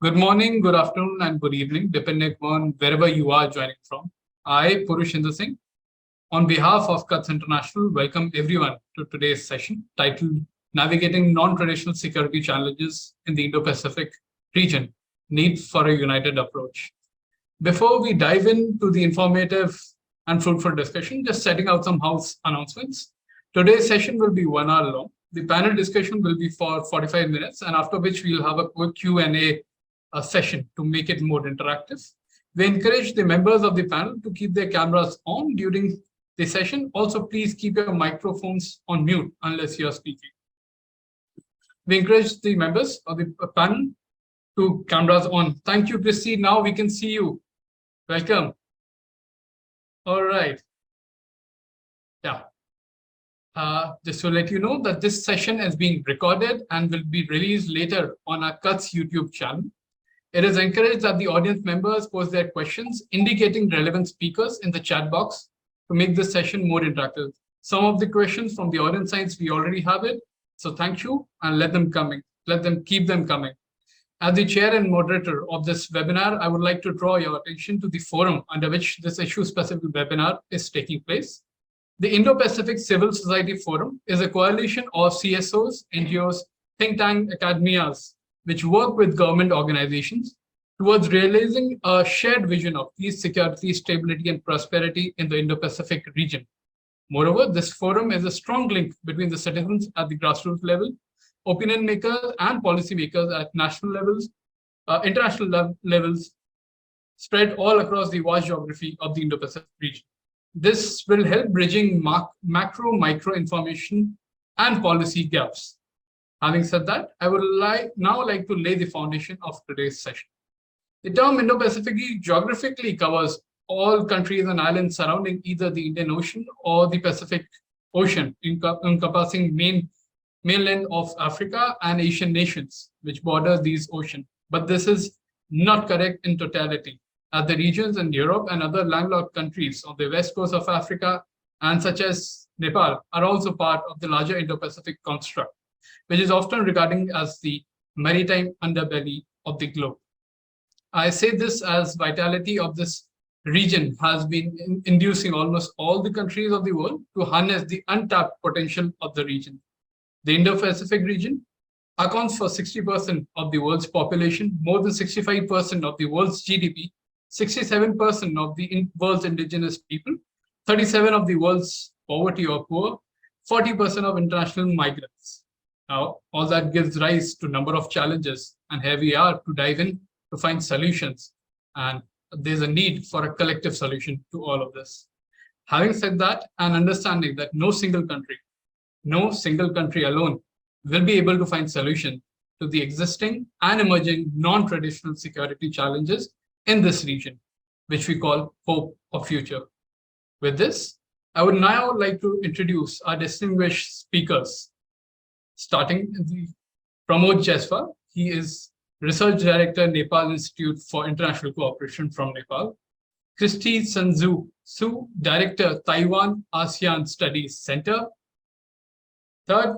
Good morning, good afternoon, and good evening, depending on wherever you are joining from. I, Purushendra Singh, on behalf of CUTS International, welcome everyone to today's session titled Navigating Non-Traditional Security Challenges in the Indo-Pacific Region, Need for a United Approach. Before we dive into the informative and fruitful discussion, just setting out some house announcements. Today's session will be 1 hour long. The panel discussion will be for 45 minutes, and after which we'll have a quick Q&A session to make it more interactive. We encourage the members of the panel to keep their cameras on during the session. Also, please keep your microphones on mute unless you are speaking. We encourage the members of the panel to cameras on. Thank you, Kristy. Now we can see you. Welcome. All right. Yeah. Just to let you know that this session is being recorded and will be released later on our CUTS YouTube channel. It is encouraged that the audience members post their questions, indicating relevant speakers in the chat box to make this session more interactive. Some of the questions from the audience sides, we already have it. So thank you, and let them keep them coming. As the chair and moderator of this webinar, I would like to draw your attention to the forum under which this issue-specific webinar is taking place. The Indo-Pacific Civil Society Forum is a coalition of CSOs, NGOs, think tank academias, which work with government organizations towards realizing a shared vision of peace, security, stability, and prosperity in the Indo-Pacific region. Moreover, this forum is a strong link between the citizens at the grassroots level, opinion makers and policy makers at national levels, international levels, spread all across the vast geography of the Indo-Pacific region. This will help bridging macro-micro information and policy gaps. Having said that, I would now like to lay the foundation of today's session. The term Indo-Pacific geographically covers all countries and islands surrounding either the Indian Ocean or the Pacific Ocean, encompassing mainland of Africa and Asian nations, which border these oceans. But this is not correct in totality, as the regions in Europe and other landlocked countries on the west coast of Africa, and such as Nepal, are also part of the larger Indo-Pacific construct, which is often regarded as the maritime underbelly of the globe. I say this as vitality of this region has been inducing almost all the countries of the world to harness the untapped potential of the region. The Indo-Pacific region accounts for 60% of the world's population, more than 65% of the world's GDP, 67% of the world's indigenous people, 37% of the world's poverty or poor, 40% of international migrants. Now, all that gives rise to a number of challenges, and here we are to dive in to find solutions. And there's a need for a collective solution to all of this. Having said that, and understanding that no single country alone will be able to find solution to the existing and emerging non-traditional security challenges in this region, which we call hope of future. With this, I would now like to introduce our distinguished speakers. Starting with Pramod Jaiswal. He is Research Director, Nepal Institute for International Cooperation from Nepal. Kristy Su, Director, Taiwan ASEAN Studies Center. Third,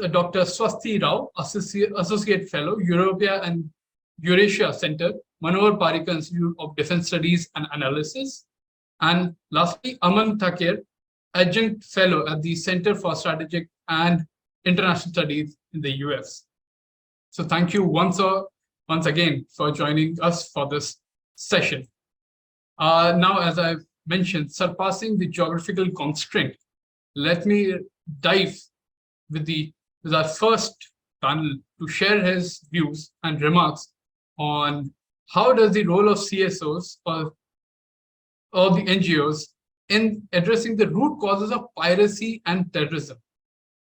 Dr. Swasti Rao, Associate Fellow, Europea and Eurasia Center, Manohar Parrikar Institute of Defense Studies and Analysis. And lastly, Aman Thakker, Adjunct Fellow at the Center for Strategic and International Studies in the US. So thank you once again for joining us for this session. Now, as I've mentioned, surpassing the geographical constraint, let me dive with our first panel to share his views and remarks on how does the role of CSOs or the NGOs in addressing the root causes of piracy and terrorism,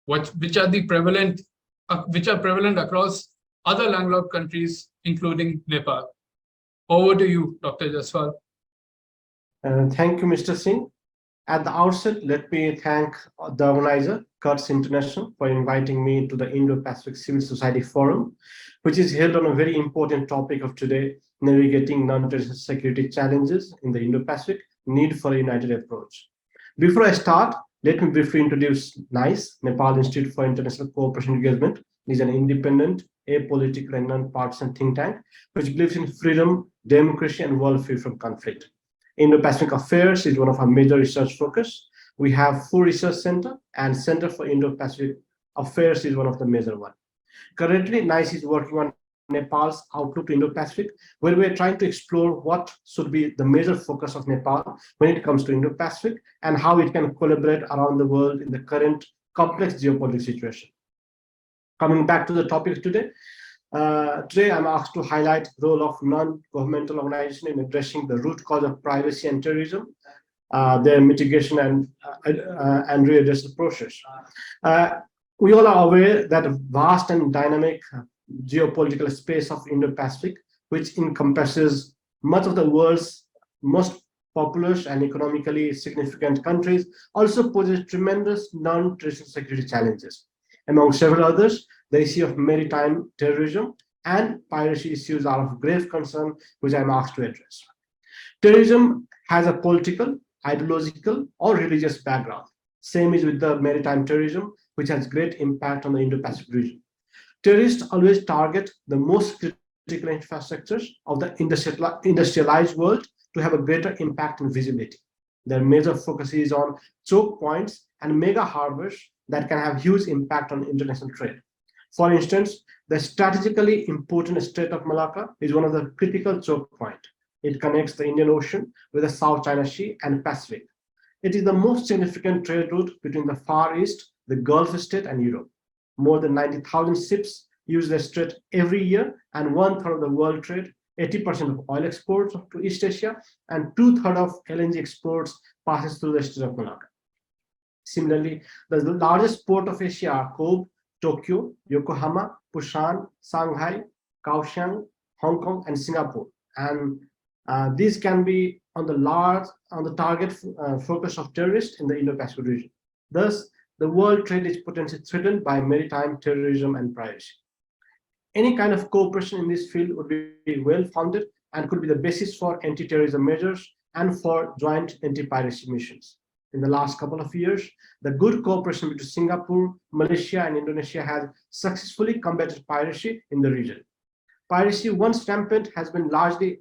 which are prevalent across other landlocked countries, including Nepal. Over to you, Dr. Jaiswal. Thank you, Mr. Singh. At the outset, let me thank the organizer, CUTS International, for inviting me to the Indo-Pacific Civil Society Forum, which is held on a very important topic of today, navigating non-traditional security challenges in the Indo-Pacific, need for a united approach. Before I start, Let me briefly introduce NIICE, Nepal Institute for International Cooperation and Engagement. It is an independent, apolitical, and non-partisan think tank which believes in freedom, democracy, and world free from conflict. Indo-Pacific Affairs is one of our major research focus. We have 4 research centers, and Center for Indo-Pacific Affairs is one of the major ones. Currently, NIICE is working on Nepal's outlook to Indo-Pacific, where we are trying to explore what should be the major focus of Nepal when it comes to Indo-Pacific and how it can collaborate around the world in the current complex geopolitical situation. Coming back to the topic today, today I'm asked to highlight the role of non-governmental organizations in addressing the root cause of piracy and terrorism, their mitigation and readdressal process. We all are aware that a vast and dynamic geopolitical space of Indo-Pacific, which encompasses much of the world's most populous and economically significant countries, also poses tremendous non-traditional security challenges. Among several others, the issue of maritime terrorism and piracy issues are of grave concern, which I'm asked to address. Terrorism has a political, ideological, or religious background. Same is with the maritime terrorism, which has great impact on the Indo-Pacific region. Terrorists always target the most critical infrastructures of the industrialized world to have a greater impact and visibility. Their major focus is on choke points and mega harbors that can have huge impact on international trade. For instance, the strategically important Strait of Malacca is one of the critical choke points. It connects the Indian Ocean with the South China Sea and Pacific. It is the most significant trade route between the Far East, the Gulf State, and Europe. More than 90,000 ships use the strait every year, and 1/3 of the world trade, 80% of oil exports to East Asia, and 2/3 of LNG exports passes through the Strait of Malacca. Similarly, the largest port of Asia are Kobe, Tokyo, Yokohama, Busan, Shanghai, Kaohsiung, Hong Kong, and Singapore. And these can be on the target focus of terrorists in the Indo-Pacific region. Thus, the world trade is potentially threatened by maritime terrorism and piracy. Any kind of cooperation in this field would be well-founded and could be the basis for anti-terrorism measures and for joint anti-piracy missions. In the last couple of years, the good cooperation between Singapore, Malaysia, and Indonesia has successfully combated piracy in the region. Piracy, once rampant, has been largely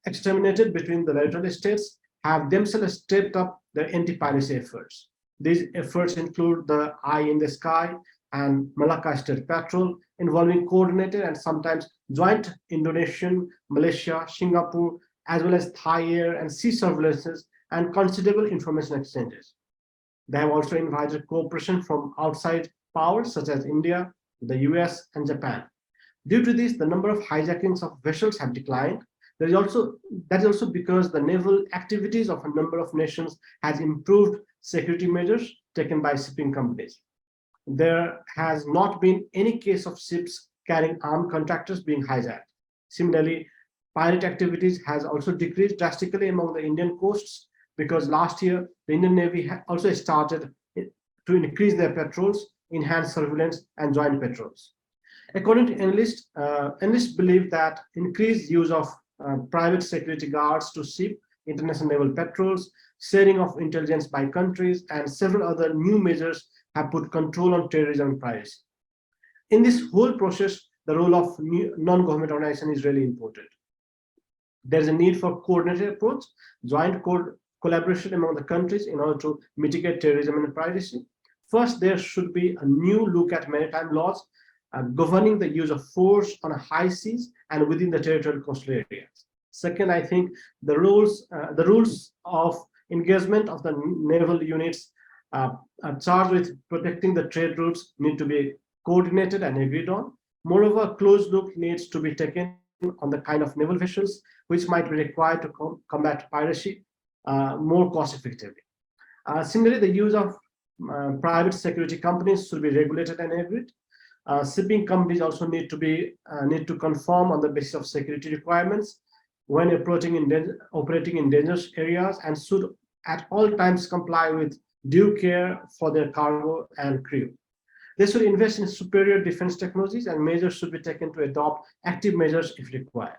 exterminated between the territorial states, have themselves stepped up their anti-piracy efforts. These efforts include the Eye in the Sky and Malacca State Patrol, involving coordinated and sometimes joint Indonesian, Malaysia, Singapore, as well as CIER and sea surveillances and considerable information exchanges. They have also invited cooperation from outside powers such as India, the US, and Japan. Due to this, the number of hijackings of vessels have declined. That is also because the naval activities of a number of nations has improved security measures taken by shipping companies. There has not been any case of ships carrying armed contractors being hijacked. Similarly, pirate activities has also decreased drastically among the Indian coasts because last year the Indian Navy also started to increase their patrols, enhance surveillance, and joint patrols. According to analysts believe that increased use of private security guards to ship, international naval patrols, sharing of intelligence by countries, and several other new measures have put control on terrorism and piracy. In this whole process, the role of non-government organization is really important. There is a need for coordinated approach, joint collaboration among the countries in order to mitigate terrorism and piracy. First, there should be a new look at maritime laws governing the use of force on high seas and within the territorial coastal areas. Second, I think the rules of engagement of the naval units charged with protecting the trade routes need to be coordinated and agreed on. Moreover, a close look needs to be taken on the kind of naval vessels which might be required to combat piracy more cost effectively. Similarly, the use of private security companies should be regulated and agreed. Shipping companies also need to conform on the basis of security requirements when operating in dangerous areas and should at all times comply with due care for their cargo and crew. They should invest in superior defense technologies and measures should be taken to adopt active measures if required.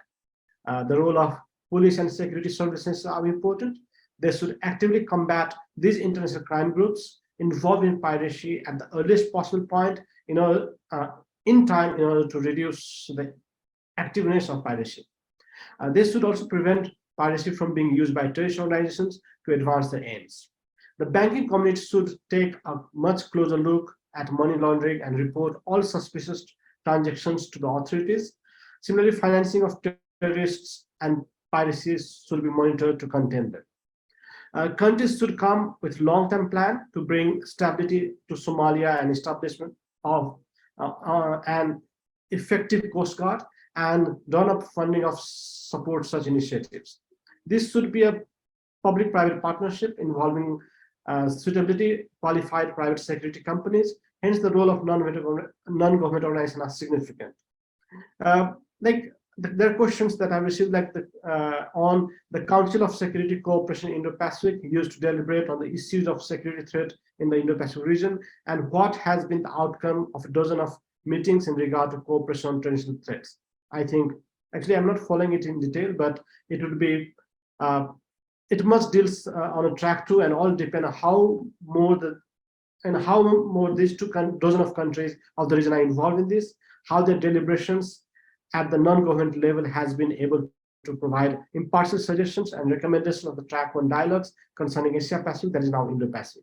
The role of police and security services are important. They should actively combat these international crime groups involved in piracy at the earliest possible point in time in order to reduce the activeness of piracy. They should also prevent piracy from being used by terrorist organizations to advance their aims. The banking community should take a much closer look at money laundering and report all suspicious transactions to the authorities. Similarly, financing of terrorists and piracy should be monitored to contain them. Countries should come with long-term plan to bring stability to Somalia and establishment of an effective Coast Guard and drawn up funding of support such initiatives. This should be a public-private partnership involving suitability qualified private security companies. Hence, the role of non-government organizations are significant. There are questions that I've received on the Council of Security Cooperation Indo-Pacific used to deliberate on the issues of security threat in the Indo-Pacific region, and what has been the outcome of a dozen of meetings in regard to cooperation on traditional threats. I think, actually, I'm not following it in detail, but it would be, it must deal on a track too, and all depend on how more these dozen of countries of the region are involved in this, how their deliberations at the non-government level has been able to provide impartial suggestions and recommendations of the track 1 dialogues concerning Asia Pacific, that is now Indo-Pacific.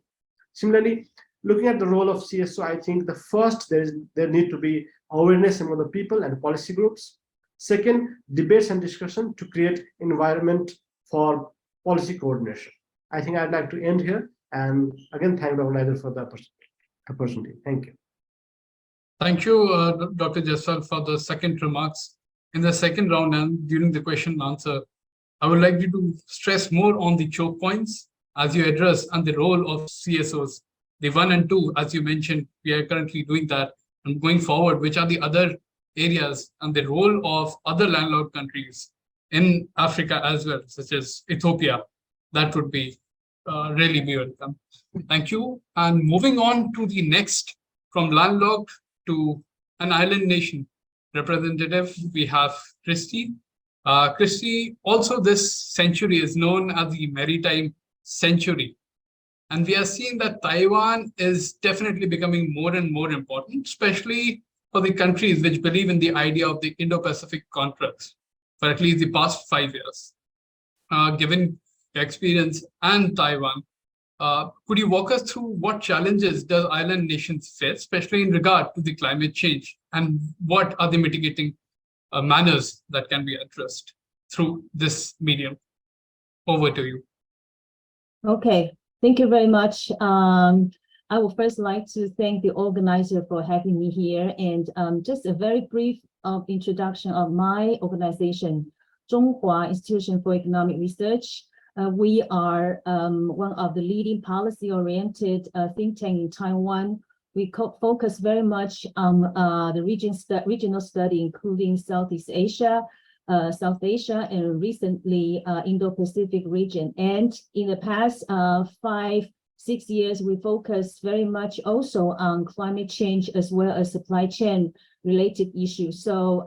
Similarly, looking at the role of CSO, I think the first, there need to be awareness among the people and policy groups. Second, debates and discussion to create environment for policy coordination. I think I'd like to end here, and again, thank the organizer for the opportunity. Thank you. Thank you, Dr. Jaiswal, for the second remarks. In the second round and during the question and answer, I would like you to stress more on the choke points as you address and the role of CSOs. The 1 and 2, as you mentioned, we are currently doing that. And going forward, which are the other areas and the role of other landlocked countries in Africa as well, such as Ethiopia, that would be really be welcome. Thank you. And moving on to the next, from landlocked to an island nation representative, we have Kristy. Kristy, also this century is known as the maritime century. And we are seeing that Taiwan is definitely becoming more and more important, especially for the countries which believe in the idea of the Indo-Pacific contracts for at least the past 5 years. Given your experience and Taiwan, could you walk us through what challenges does island nations face, especially in regard to the climate change, and what are the mitigating manners that can be addressed through this medium? Over to you. Okay, thank you very much. I would first like to thank the organizer for having me here, and just a very brief introduction of my organization, Zhonghua Institution for Economic Research. We are one of the leading policy-oriented think tank in Taiwan. We focus very much on the regional study, including Southeast Asia, South Asia, and recently Indo-Pacific region. And in the past 5-6 years, we focused very much also on climate change as well as supply chain related issues. So,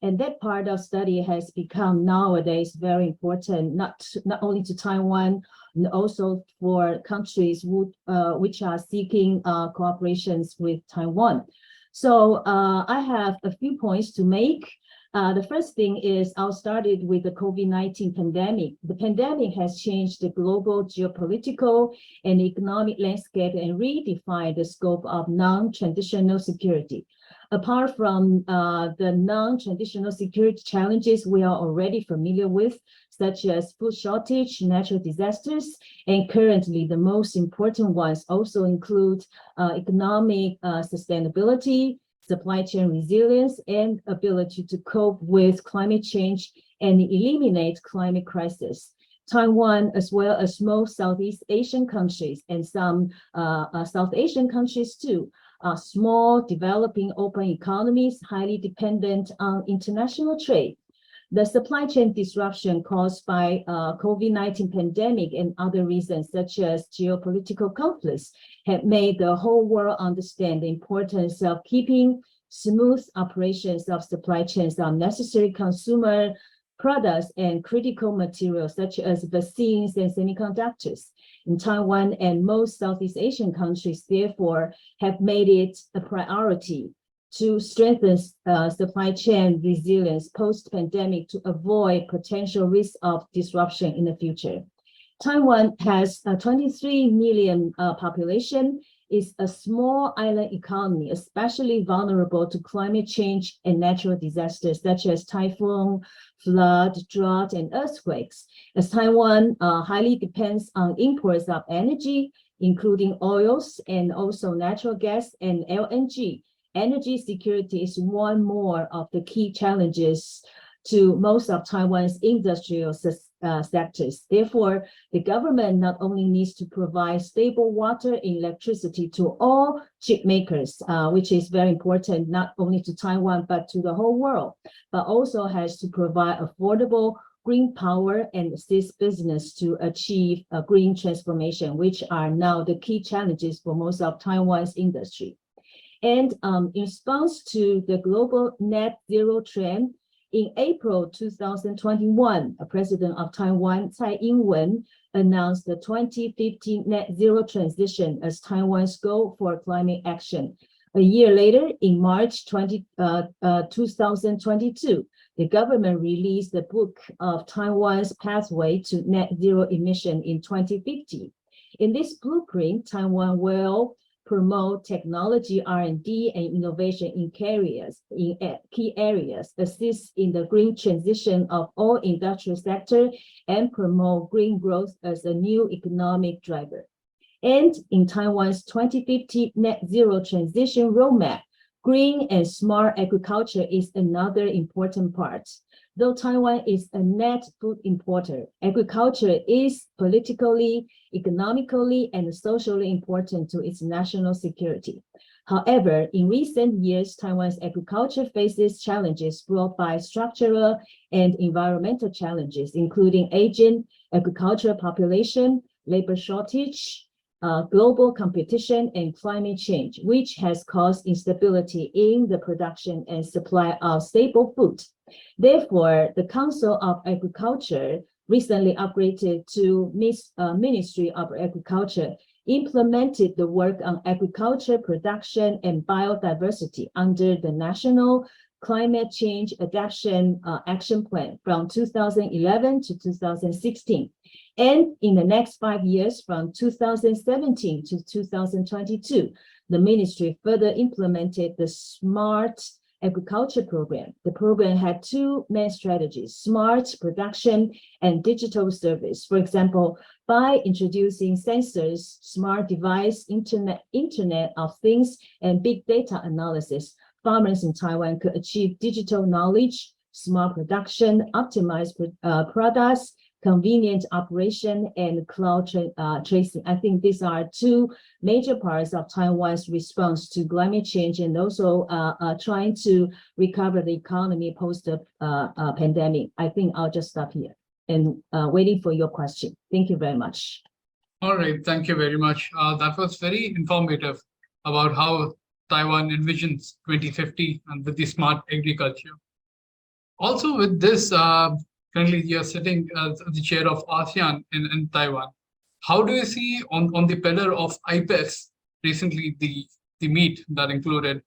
and that part of study has become nowadays very important, not only to Taiwan, and also for countries which are seeking cooperations with Taiwan. So I have a few points to make. The first thing is I'll start it with the COVID-19 pandemic. The pandemic has changed the global geopolitical and economic landscape and redefined the scope of non-traditional security. Apart from the non-traditional security challenges we are already familiar with, such as food shortage, natural disasters, and currently the most important ones also include economic sustainability, supply chain resilience, and ability to cope with climate change and eliminate climate crisis. Taiwan, as well as most Southeast Asian countries and some South Asian countries too, are small, developing open economies, highly dependent on international trade. The supply chain disruption caused by COVID-19 pandemic and other reasons, such as geopolitical conflicts, have made the whole world understand the importance of keeping smooth operations of supply chains on necessary consumer products and critical materials such as vaccines and semiconductors. In Taiwan and most Southeast Asian countries, therefore, have made it a priority to strengthen supply chain resilience post-pandemic to avoid potential risk of disruption in the future. Taiwan has a 23 million population, is a small island economy, especially vulnerable to climate change and natural disasters such as typhoon, flood, drought, and earthquakes. As Taiwan highly depends on imports of energy, including oils and also natural gas and LNG, energy security is one more of the key challenges to most of Taiwan's industrial sectors. Therefore, the government not only needs to provide stable water and electricity to all chip makers, which is very important not only to Taiwan, but to the whole world, but also has to provide affordable green power and assist business to achieve a green transformation, which are now the key challenges for most of Taiwan's industry. And in response to the global net zero trend, in April 2021, the president of Taiwan, Tsai Ing-wen, announced the 2050 net zero transition as Taiwan's goal for climate action. A year later, in March 2022, the government released the book of Taiwan's pathway to net zero emission in 2050. In this blueprint, Taiwan will promote technology R&D and innovation in key areas, assist in the green transition of all industrial sector, and promote green growth as a new economic driver. And in Taiwan's 2050 net zero transition roadmap, green and smart agriculture is another important part. Though Taiwan is a net food importer, agriculture is politically, economically, and socially important to its national security. However, in recent years, Taiwan's agriculture faces challenges brought by structural and environmental challenges, including aging agricultural population, labor shortage, global competition, and climate change, which has caused instability in the production and supply of staple food. Therefore, the Council of Agriculture, recently upgraded to Ministry of Agriculture, implemented the work on agriculture production and biodiversity under the National Climate Change Adaptation Action Plan from 2011 to 2016. And in the next 5 years, from 2017 to 2022, the ministry further implemented the Smart Agriculture Program. The program had two main strategies: smart production and digital service. For example, by introducing sensors, smart device, Internet of Things, and big data analysis, farmers in Taiwan could achieve digital knowledge, smart production, optimized products, convenient operation, and cloud tracing. I think these are two major parts of Taiwan's response to climate change and also trying to recover the economy post the pandemic. I think I'll just stop here and waiting for your question. Thank you very much. All right, thank you very much. That was very informative about how Taiwan envisions 2050 and with the smart agriculture. Also with this, currently you're sitting as the chair of ASEAN in Taiwan. How do you see on the pillar of IPEF recently the meet that included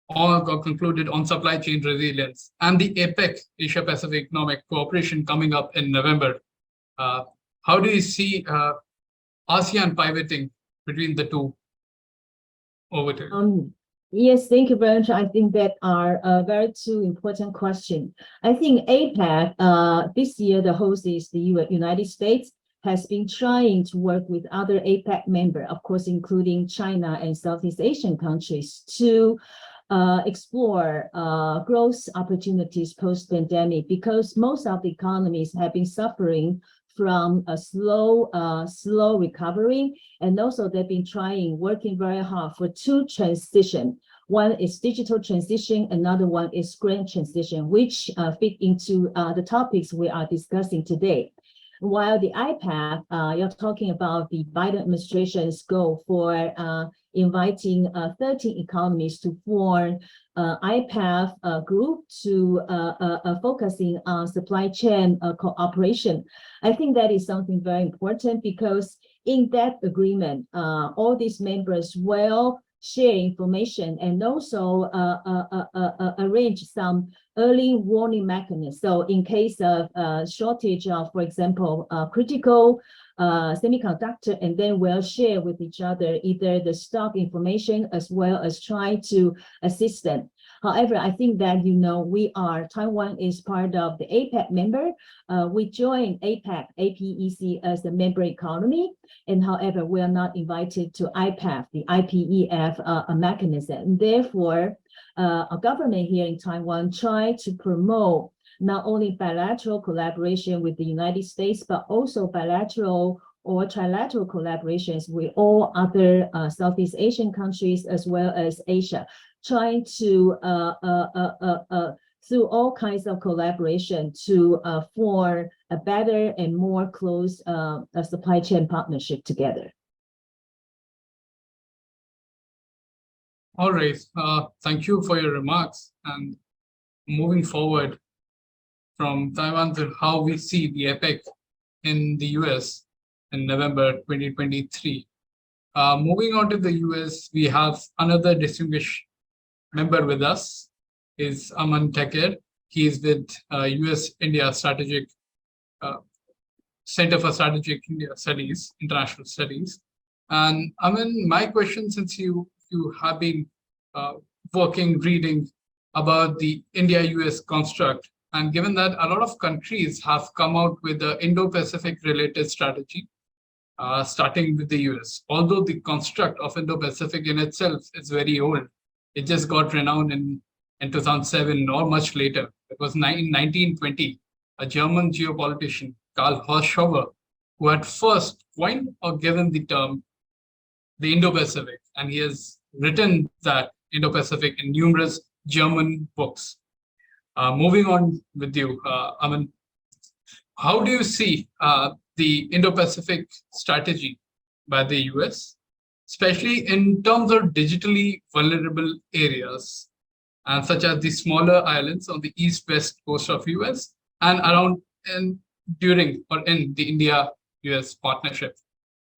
or got concluded on supply chain resilience and the APEC, Asia-Pacific Economic Cooperation, coming up in November? How do you see ASEAN pivoting between the two over there? Yes, thank you very much. I think that are very two important questions. I think APEC, this year, the host is the United States, has been trying to work with other APEC members, of course, including China and Southeast Asian countries, to explore growth opportunities post-pandemic, because most of the economies have been suffering from a slow recovery, and also they've been working very hard for two transitions. One is digital transition, another one is green transition, which fit into the topics we are discussing today. While the IPAC, you're talking about the Biden administration's goal for inviting 13 economies to form IPAC group to focusing on supply chain cooperation. I think that is something very important because in that agreement, all these members will share information and also arrange some early warning mechanisms. So in case of shortage of, for example, critical semiconductor, and then we'll share with each other either the stock information as well as try to assist them. However, I think that, Taiwan is part of the APEC member. We joined APEC, APEC as a member economy. And however, we are not invited to IPAC, the IPEF mechanism. And therefore, a government here in Taiwan tried to promote not only bilateral collaboration with the United States, but also bilateral or trilateral collaborations with all other Southeast Asian countries as well as Asia, trying to, through all kinds of collaboration, to form a better and more close supply chain partnership together. All right. Thank you for your remarks. And moving forward from Taiwan to how we see the APEC in the US in November 2023. Moving on to the US, we have another distinguished member with us, is Aman Thakker. He is with US-India Strategic Center for Strategic India Studies, International Studies. And Aman, my question, since you have been reading about the India-US construct, and given that a lot of countries have come out with the Indo-Pacific related strategy, starting with the US. Although the construct of Indo-Pacific in itself is very old, it just got renowned in 2007 or much later. It was in 1920, a German geopolitician, Karl Hochschober, who had first coined or given the term the Indo-Pacific, and he has written that Indo-Pacific in numerous German books. Moving on with you, Aman, how do you see the Indo-Pacific strategy by the US, especially in terms of digitally vulnerable areas, and such as the smaller islands on the east-west coast of US and around and during or in the India-US partnership?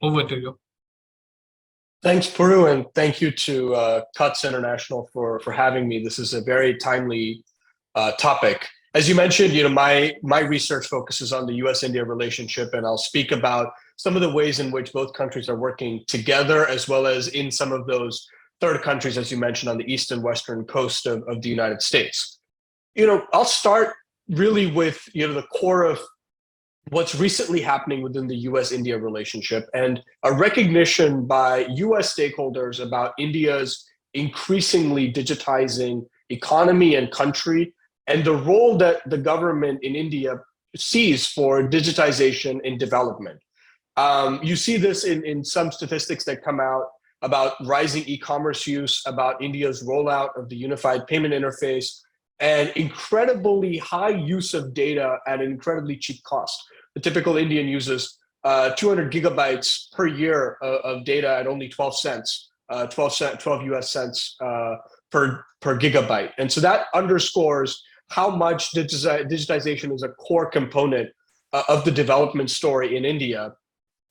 Over to you. Thanks, Puru, and thank you to CUTS International for having me. This is a very timely topic. As you mentioned, my research focuses on the US-India relationship, and I'll speak about some of the ways in which both countries are working together, as well as in some of those third countries, as you mentioned, on the east and western coast of the United States. I'll start really with the core of what's recently happening within the US-India relationship, and a recognition by US stakeholders about India's increasingly digitizing economy and country, and the role that the government in India sees for digitization in development. You see this in some statistics that come out about rising e-commerce use, about India's rollout of the unified payment interface, and incredibly high use of data at an incredibly cheap cost. The typical Indian uses 200 gigabytes per year of data at only 12 US cents per gigabyte. And so that underscores how much digitization is a core component of the development story in India.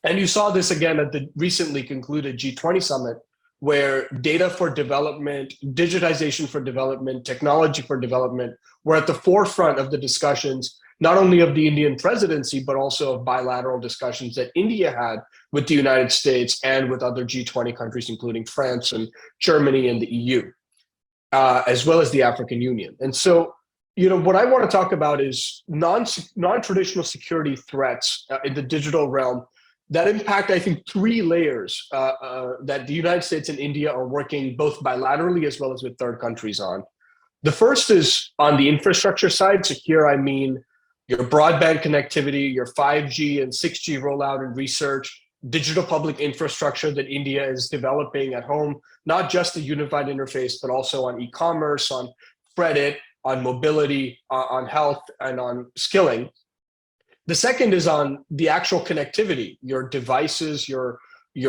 And you saw this again at the recently concluded G20 summit, where data for development, digitization for development, technology for development were at the forefront of the discussions, not only of the Indian presidency, but also of bilateral discussions that India had with the United States and with other G20 countries, including France and Germany and the EU, as well as the African Union. And so, what I want to talk about is non-traditional security threats in the digital realm that impact, I think, three layers that the United States and India are working both bilaterally as well as with third countries on. The first is on the infrastructure side. So here I mean your broadband connectivity, your 5G and 6G rollout and research, digital public infrastructure that India is developing at home, not just a unified interface, but also on e-commerce, on credit, on mobility, on health, and on skilling. The second is on the actual connectivity, your devices, your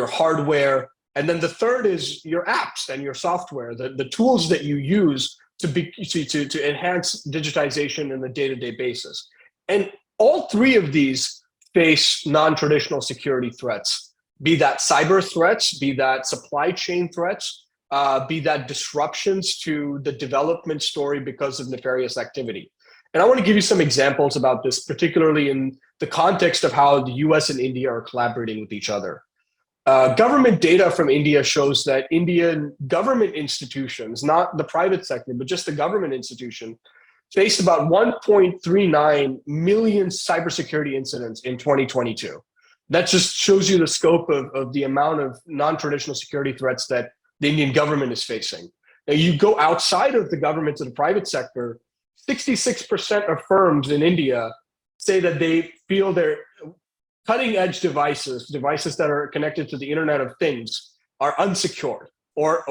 hardware. And then the third is your apps and your software, the tools that you use to enhance digitization on a day-to-day basis. And all three of these face non-traditional security threats, be that cyber threats, be that supply chain threats, be that disruptions to the development story because of nefarious activity. And I want to give you some examples about this, particularly in the context of how the US and India are collaborating with each other. Government data from India shows that Indian government institutions, not the private sector, but just the government institution, faced about 1.39 million cybersecurity incidents in 2022. That just shows you the scope of the amount of non-traditional security threats that the Indian government is facing. Now, you go outside of the government to the private sector, 66% of firms in India say that they feel their cutting-edge devices that are connected to the Internet of Things, are unsecured or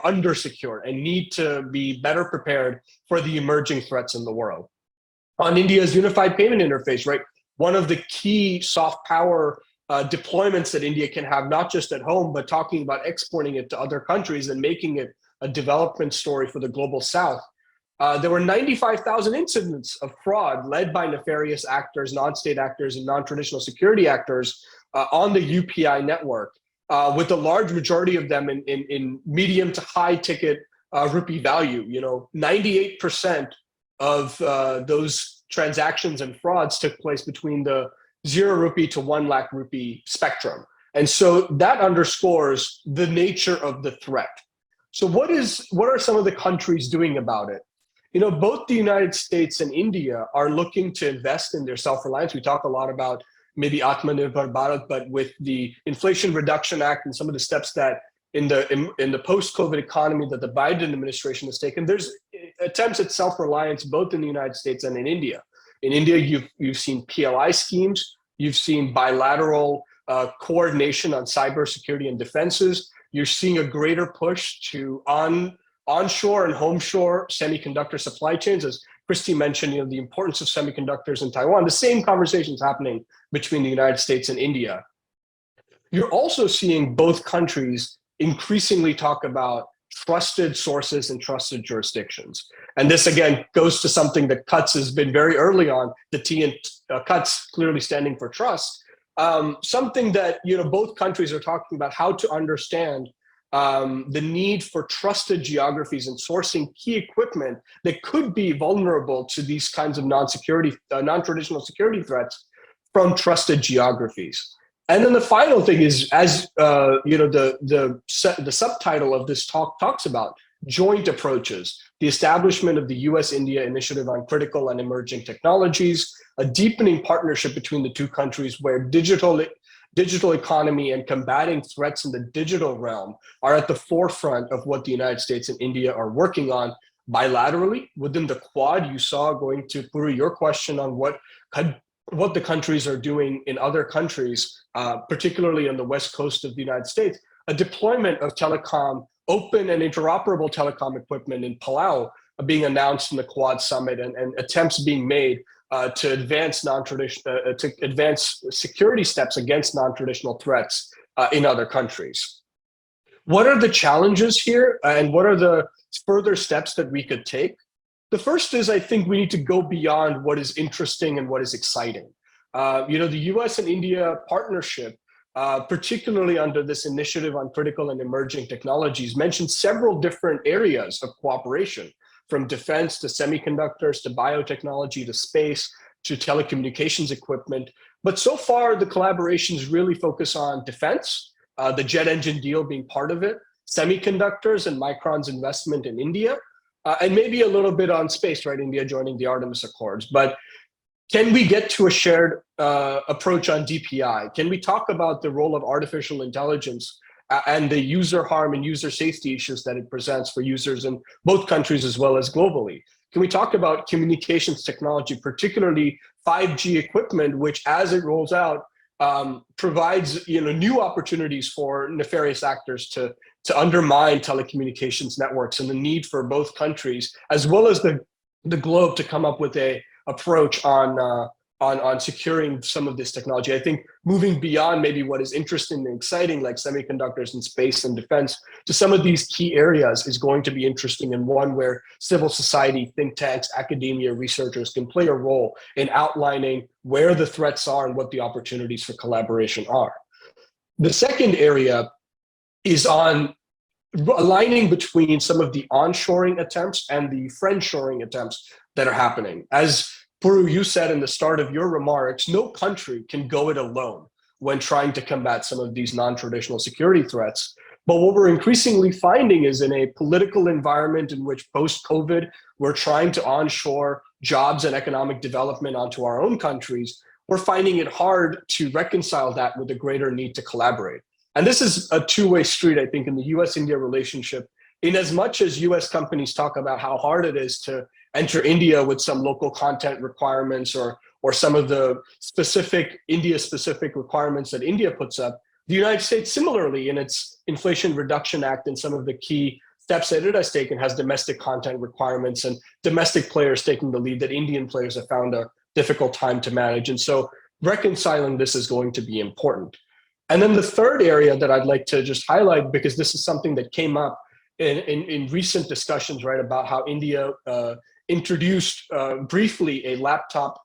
undersecured and need to be better prepared for the emerging threats in the world. On India's unified payment interface, right? One of the key soft power deployments that India can have, not just at home, but talking about exporting it to other countries and making it a development story for the global South. There were 95,000 incidents of fraud led by nefarious actors, non-state actors, and non-traditional security actors on the UPI network, with a large majority of them in medium to high ticket rupee value. 98% of those transactions and frauds took place between the 0 rupee to 1 lakh rupee spectrum. And so that underscores the nature of the threat. So what are some of the countries doing about it? Both the United States and India are looking to invest in their self-reliance. We talk a lot about maybe Atmanirbhar Bharat, but with the Inflation Reduction Act and some of the steps that in the post-COVID economy that the Biden administration has taken, there's attempts at self-reliance both in the United States and in India. In India, you've seen PLI schemes, you've seen bilateral coordination on cybersecurity and defenses. You're seeing a greater push to onshore and homeshore semiconductor supply chains. As Kristy mentioned, the importance of semiconductors in Taiwan, the same conversations happening between the United States and India. You're also seeing both countries increasingly talk about trusted sources and trusted jurisdictions. And this, again, goes to something that CUTS has been very early on, the T in CUTS clearly standing for trust. Something that both countries are talking about how to understand the need for trusted geographies and sourcing key equipment that could be vulnerable to these kinds of non-traditional security threats from trusted geographies. And then the final thing is, as the subtitle of this talk talks about, joint approaches, the establishment of the US-India Initiative on Critical and Emerging Technologies, a deepening partnership between the two countries where digital economy and combating threats in the digital realm are at the forefront of what the United States and India are working on bilaterally. Within the Quad, you saw, going to Puru, your question on what the countries are doing in other countries, particularly on the West Coast of the United States, a deployment of telecom, open and interoperable telecom equipment in Palau being announced in the Quad Summit, and attempts being made to advance security steps against non-traditional threats in other countries. What are the challenges here, and what are the further steps that we could take? The first is, I think we need to go beyond what is interesting and what is exciting. The US and India partnership, particularly under this initiative on critical and emerging technologies, mentioned several different areas of cooperation, from defense to semiconductors to biotechnology to space to telecommunications equipment. But so far, the collaborations really focus on defense, the jet engine deal being part of it, semiconductors and Micron's investment in India, and maybe a little bit on space, right? India joining the Artemis Accords. But can we get to a shared approach on DPI? Can we talk about the role of artificial intelligence and the user harm and user safety issues that it presents for users in both countries as well as globally? Can we talk about communications technology, particularly 5G equipment, which as it rolls out, provides new opportunities for nefarious actors to undermine telecommunications networks, and the need for both countries as well as the globe to come up with a approach on on securing some of this technology. I think moving beyond maybe what is interesting and exciting, like semiconductors and space and defense, to some of these key areas is going to be interesting, and one where civil society, think tanks, academia, researchers can play a role in outlining where the threats are and what the opportunities for collaboration are. The second area is on aligning between some of the onshoring attempts and the friendshoring attempts that are happening. As Puru, you said in the start of your remarks, no country can go it alone when trying to combat some of these non-traditional security threats. But what we're increasingly finding is in a political environment in which post-COVID, we're trying to onshore jobs and economic development onto our own countries, we're finding it hard to reconcile that with a greater need to collaborate. And this is a two-way street, I think, in the US-India relationship. In as much as US companies talk about how hard it is to enter India with some local content requirements or some of the specific India-specific requirements that India puts up, the United States similarly in its Inflation Reduction Act and some of the key steps that it has taken has domestic content requirements and domestic players taking the lead that Indian players have found a difficult time to manage. And so reconciling this is going to be important. And then the third area that I'd like to just highlight, because this is something that came up in recent discussions, right, about how India introduced briefly a laptop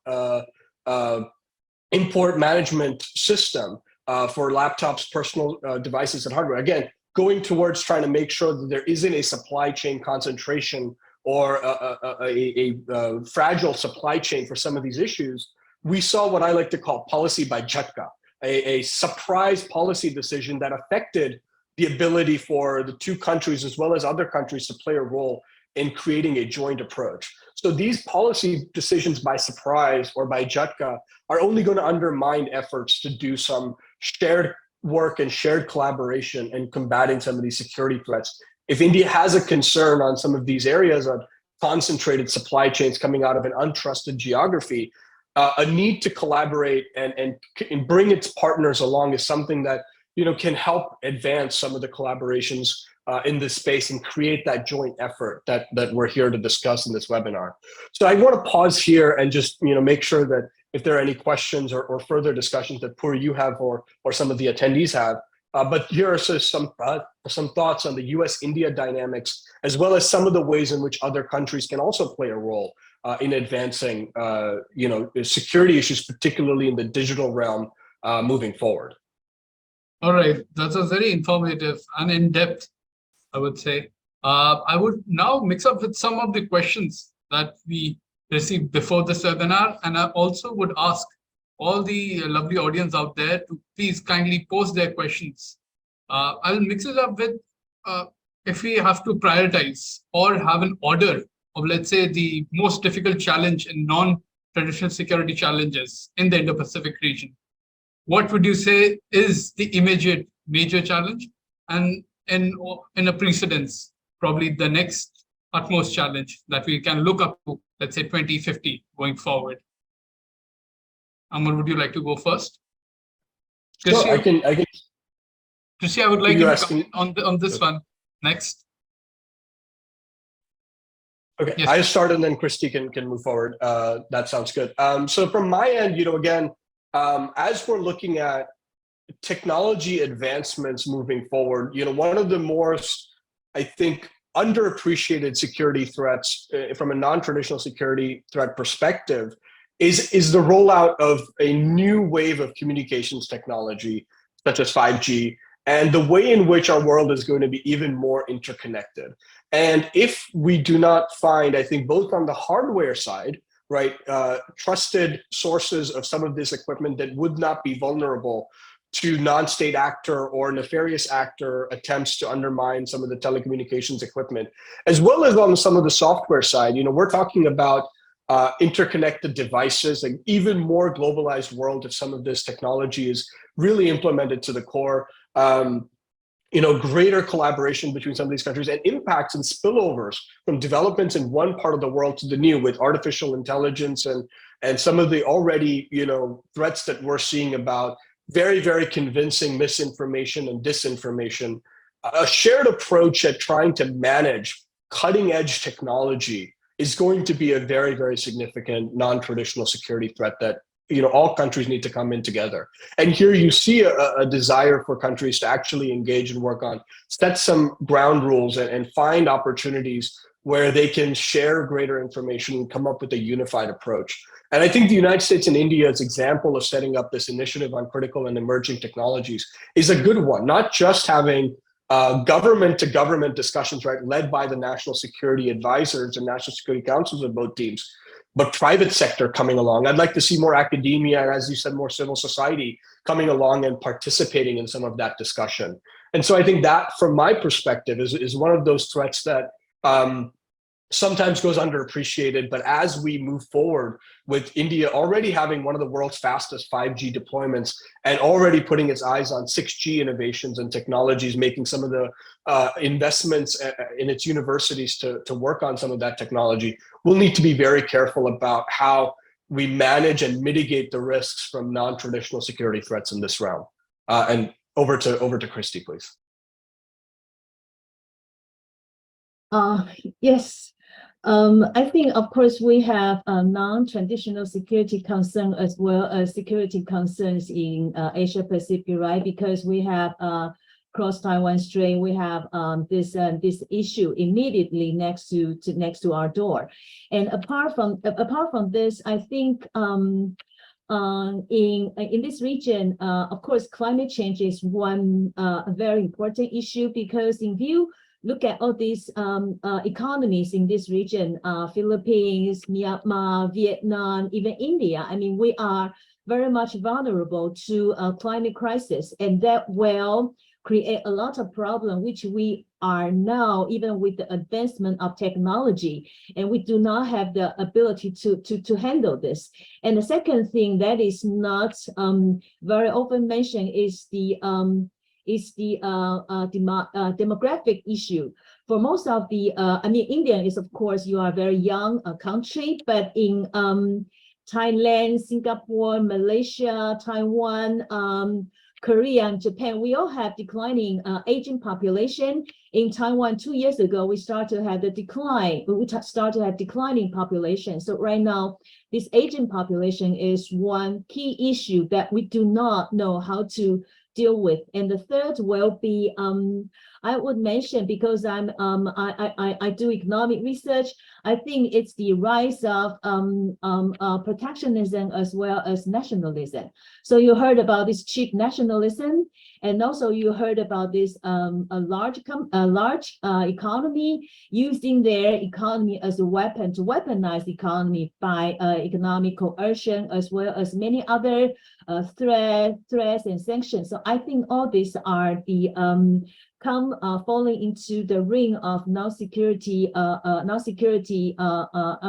import management system for laptops, personal devices, and hardware. Again, going towards trying to make sure that there isn't a supply chain concentration or a fragile supply chain for some of these issues. We saw what I like to call policy by jhatka, a surprise policy decision that affected the ability for the two countries as well as other countries to play a role in creating a joint approach. So these policy decisions by surprise or by jhatka are only going to undermine efforts to do some shared work and shared collaboration in combating some of these security threats. If India has a concern on some of these areas of concentrated supply chains coming out of an untrusted geography, a need to collaborate and bring its partners along is something that can help advance some of the collaborations in this space and create that joint effort that we're here to discuss in this webinar. So I want to pause here and just make sure that if there are any questions or further discussions that Puru you have or some of the attendees have. But here are some thoughts on the US-India dynamics, as well as some of the ways in which other countries can also play a role in advancing security issues, particularly in the digital realm, moving forward. All right, that was very informative and in-depth, I would say. I would now mix up with some of the questions that we received before this webinar, and I also would ask all the lovely audience out there to please kindly post their questions. I'll mix it up with if we have to prioritize or have an order of, let's say, the most difficult challenge in non-traditional security challenges in the Indo-Pacific region. What would you say is the immediate major challenge, and in a precedence, probably the next utmost challenge that we can look up to, let's say 2050 going forward? Aman, would you like to go first? Kristy, sure, I can. Kristy, I would like you to comment on this one next. Okay, yes. I start and then Kristy can move forward. That sounds good. So from my end, again, as we're looking at technology advancements moving forward, one of the most, I think, underappreciated security threats from a non-traditional security threat perspective is the rollout of a new wave of communications technology, such as 5G, and the way in which our world is going to be even more interconnected. And if we do not find, I think, both on the hardware side, right, trusted sources of some of this equipment that would not be vulnerable to non-state actor or nefarious actor attempts to undermine some of the telecommunications equipment, as well as on some of the software side, we're talking about interconnected devices, an even more globalized world if some of this technology is really implemented to the core. Greater collaboration between some of these countries and impacts and spillovers from developments in one part of the world to the new with artificial intelligence and some of the already, threats that we're seeing about very, very convincing misinformation and disinformation. A shared approach at trying to manage cutting edge technology is going to be a very, very significant non-traditional security threat that all countries need to come in together. And here you see a desire for countries to actually engage and work on, set some ground rules and find opportunities where they can share greater information and come up with a unified approach. And I think the United States and India's example of setting up this initiative on critical and emerging technologies is a good one, not just having government to government discussions, right, led by the national security advisors and national security councils of both teams, but private sector coming along. I'd like to see more academia, and as you said, more civil society coming along and participating in some of that discussion. And so I think that, from my perspective, is one of those threats that sometimes goes underappreciated. But as we move forward with India already having one of the world's fastest 5G deployments and already putting its eyes on 6G innovations and technologies, making some of the investments in its universities to work on some of that technology, we'll need to be very careful about how we manage and mitigate the risks from non-traditional security threats in this realm. And over to Kristy, please. Yes. I think, of course, we have non-traditional security concerns as well as security concerns in Asia Pacific, right? Because we have cross Taiwan Strait, we have this issue immediately next to our door. And apart from this, I think in this region, of course, climate change is one very important issue, because if you look at all these economies in this region, Philippines, Myanmar, Vietnam, even India, I mean, we are very much vulnerable to a climate crisis, and that will create a lot of problems, which we are now, even with the advancement of technology, and we do not have the ability to handle this. And the second thing that is not very often mentioned is the demographic issue. For most of the, I mean, India is, of course, you are a very young country, but in Thailand, Singapore, Malaysia, Taiwan, Korea, and Japan, we all have declining aging population. In Taiwan, 2 years ago, we started to have the decline. We started to have declining population. So right now, this aging population is one key issue that we do not know how to deal with. And the third will be, I would mention, because I do economic research, I think it's the rise of protectionism as well as nationalism. So you heard about this cheap nationalism, and also you heard about this a large economy using their economy as a weapon to weaponize the economy by economic coercion, as well as many other threats and sanctions. So I think all these are the falling into the ring of non-security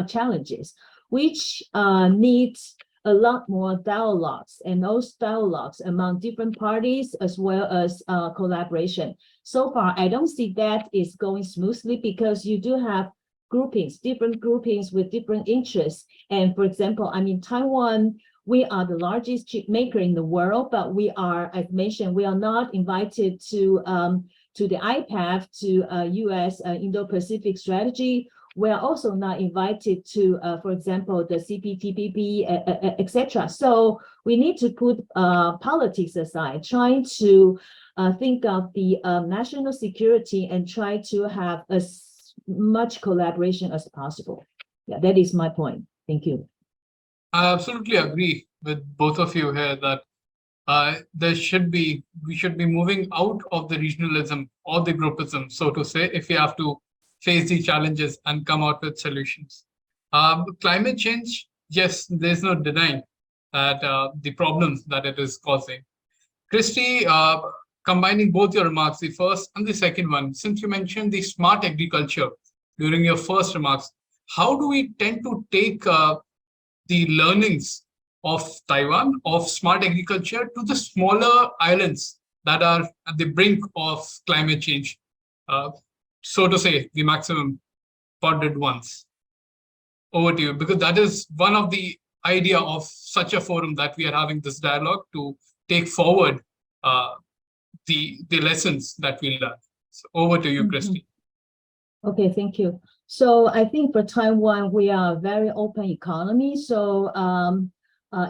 challenges, which needs a lot more dialogues, and those dialogues among different parties as well as collaboration. So far, I don't see that is going smoothly, because you do have groupings, different groupings with different interests. And for example, I mean, Taiwan, we are the largest chip maker in the world, but we are, as mentioned, we are not invited to the IPAF, to U.S. Indo-Pacific strategy. We are also not invited to, for example, the CPTPP, etc. So we need to put politics aside, trying to think of the national security and try to have as much collaboration as possible. Yeah, that is my point. Thank you. I absolutely agree with both of you here that we should be moving out of the regionalism or the groupism, so to say, if we have to face the challenges and come out with solutions. Climate change, yes, there's no denying that the problems that it is causing. Kristy, combining both your remarks, the first and the second one, since you mentioned the smart agriculture during your first remarks, how do we tend to take the learnings of Taiwan, of smart agriculture, to the smaller islands that are at the brink of climate change? So to say, the maximum funded ones. Over to you, because that is one of the idea of such a forum, that we are having this dialogue to take forward the lessons that we learn. So over to you, Kristy. Okay, thank you. So I think for Taiwan, we are a very open economy. So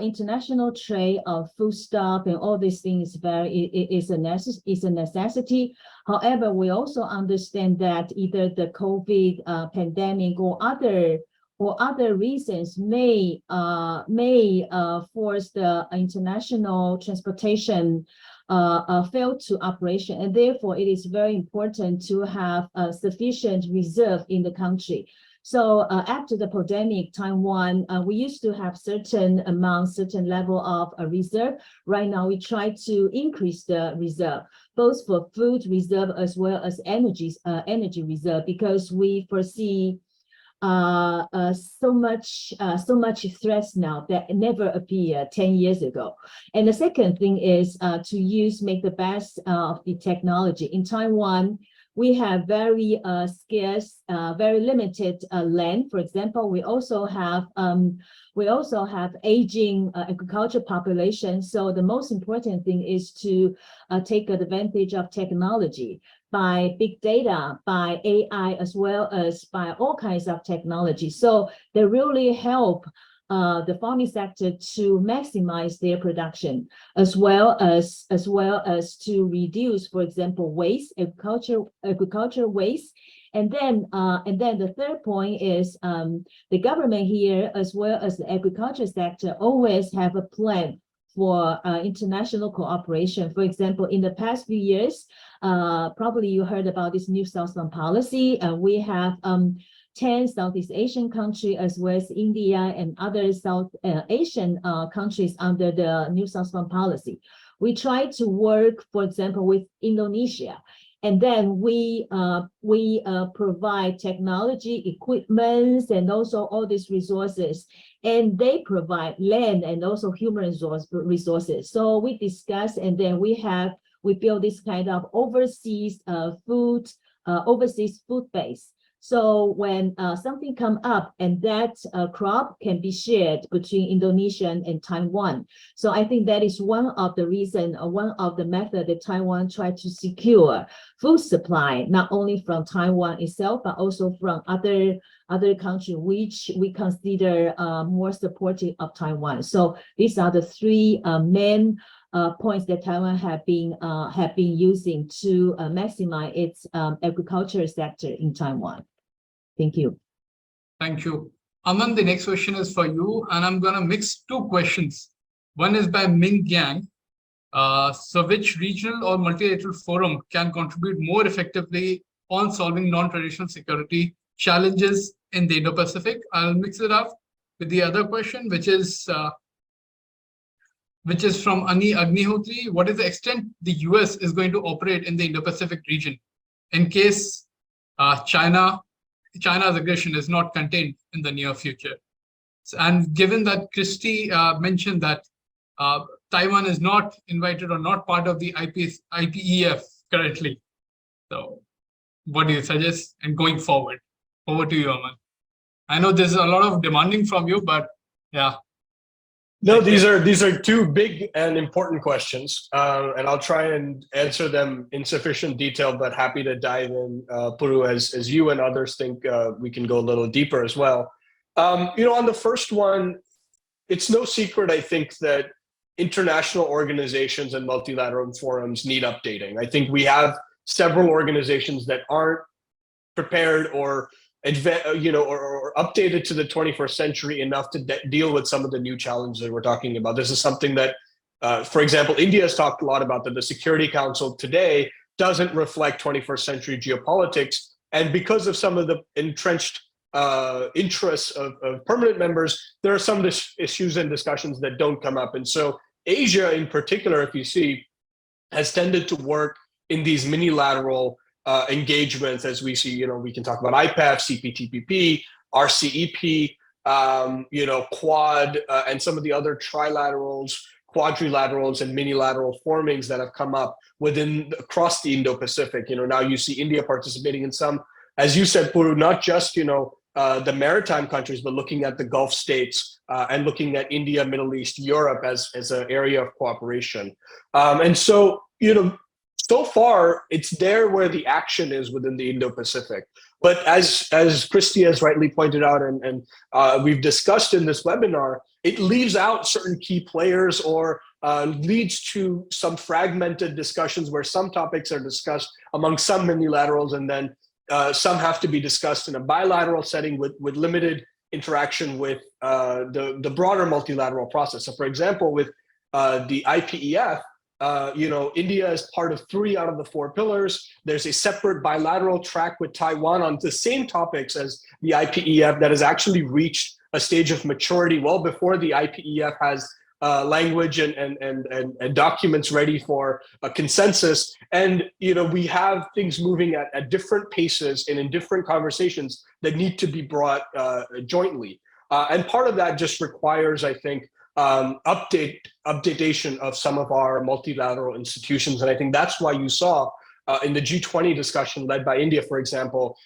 international trade of foodstuff and all these things is a necessity. However, we also understand that either the COVID pandemic or other reasons may force the international transportation fail to operation, and therefore it is very important to have sufficient reserve in the country. So after the pandemic, Taiwan, we used to have certain level of reserve. Right now, we try to increase the reserve, both for food reserve as well as energy reserve, because we foresee so much threats now that never appeared 10 years ago. And the second thing is to make the best of the technology. In Taiwan, we have very scarce, very limited land. For example, we also have aging agriculture population. So the most important thing is to take advantage of technology by big data, by AI, as well as by all kinds of technology. So they really help the farming sector to maximize their production, as well as to reduce, for example, waste, agriculture waste. And then the third point is the government here, as well as the agriculture sector, always have a plan for international cooperation. For example, in the past few years, probably you heard about this New Southbound policy. We have 10 Southeast Asian countries, as well as India and other South Asian countries under the New Southbound policy. We try to work, for example, with Indonesia. And then we provide technology, equipment, and also all these resources. And they provide land and also human resources. So we discuss, and then we build this kind of overseas food base. So when something come up, and that crop can be shared between Indonesia and Taiwan. So I think that is one of the reason, one of the method that Taiwan tried to secure food supply, not only from Taiwan itself, but also from other countries which we consider more supportive of Taiwan. So these are the three main points that Taiwan have been using to maximize its agriculture sector in Taiwan. Thank you. Thank you. Aman, the next question is for you, and I'm going to mix two questions. One is by Ming Yang. So which regional or multilateral forum can contribute more effectively on solving non-traditional security challenges in the Indo-Pacific? I'll mix it up with the other question, which is from Ani Agnihotri. What is the extent the US is going to operate in the Indo-Pacific region in case China's aggression is not contained in the near future? And given that Kristy mentioned that Taiwan is not invited or not part of the IPEF currently, so what do you suggest? And going forward, over to you, Aman. I know there's a lot of demanding from you, but yeah. No, these are two big and important questions, and I'll try and answer them in sufficient detail, but happy to dive in, Puru, as you and others think we can go a little deeper as well. On the first one, it's no secret, I think, that international organizations and multilateral forums need updating. I think we have several organizations that aren't prepared or updated to the 21st century enough to deal with some of the new challenges that we're talking about. This is something that, for example, India has talked a lot about, that the Security Council today doesn't reflect 21st century geopolitics. And because of some of the entrenched interests of permanent members, there are some issues and discussions that don't come up. And so Asia in particular, if you see, has tended to work in these minilateral engagements, as we see. We can talk about IPEF, CPTPP, RCEP, Quad, and some of the other trilaterals, quadrilaterals, and minilateral formings that have come up across the Indo-Pacific. Now you see India participating in some, as you said, Puru, not just the maritime countries, but looking at the Gulf states and looking at India, Middle East, Europe as an area of cooperation. And so, so far, it's there where the action is within the Indo-Pacific. But as Kristy has rightly pointed out, and we've discussed in this webinar, it leaves out certain key players or leads to some fragmented discussions where some topics are discussed among some multilaterals, and then some have to be discussed in a bilateral setting with limited interaction with the broader multilateral process. So for example, with the IPEF, India is part of 3 out of the 4 pillars. There's a separate bilateral track with Taiwan on the same topics as the IPEF that has actually reached a stage of maturity well before the IPEF has language and documents ready for a consensus. And we have things moving at different paces and in different conversations that need to be brought jointly. And part of that just requires, I think, updatation of some of our multilateral institutions. And I think that's why you saw in the G20 discussion led by India, for example,